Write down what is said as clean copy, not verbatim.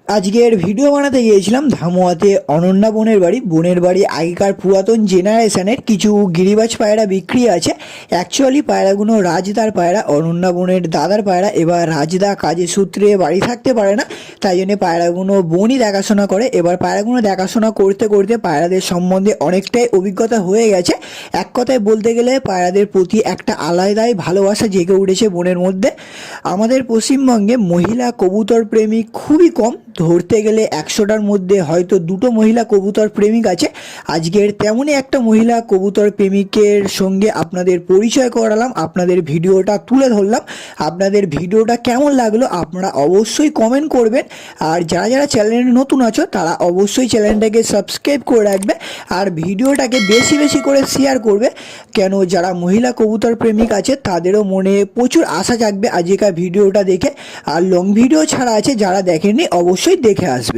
আজকের ভিডিও বানাতে গিয়েছিলাম ধামুয়াতে অনন্যা বোনের বাড়ি আগেকার পুরাতন জেনারেশনের কিছু গিরিবাজ পায়রা বিক্রি আছে। অ্যাকচুয়ালি পায়রাগুলো রাজদার পায়রা, অনন্যা বোনের দাদার পায়রা। এবার রাজদা কাজের সূত্রে বাড়ি থাকতে পারে না, তাই জন্য পায়রাগুলো বোনই দেখাশোনা করে। এবার পায়রাগুলো দেখাশোনা করতে করতে পায়রাদের সম্বন্ধে অনেকটাই অভিজ্ঞতা হয়ে গেছে। এক কথায় বলতে গেলে পায়রাদের প্রতি একটা আলাদাই ভালোবাসা জেগে উঠেছে বোনের মধ্যে। আমাদের পশ্চিমবঙ্গে মহিলা কবুতর প্রেমিক খুবই কম, ধরতে গেলে 100টার মধ্যে হয়তো 2টো মহিলা কবুতর প্রেমিক আছে। আজকের তেমনই একটা মহিলা কবুতর প্রেমিকের সঙ্গে আপনাদের পরিচয় করালাম, আপনাদের ভিডিওটা তুলে ধরলাম। আপনাদের ভিডিওটা কেমন লাগলো আপনারা অবশ্যই কমেন্ট করবেন। আর যারা যারা চ্যানেলে নতুন আছো তারা অবশ্যই চ্যানেলটাকে সাবস্ক্রাইব করে রাখবে আর ভিডিওটাকে বেশি বেশি করে শেয়ার করবে। কেন যারা মহিলা কবুতর প্রেমিক আছে তাদেরও মনে প্রচুর আশা জাগবে আজকের ভিডিওটা দেখে। আর লং ভিডিও ছাড়া আছে, যারা দেখেননি অবশ্যই দেখে আসবেন।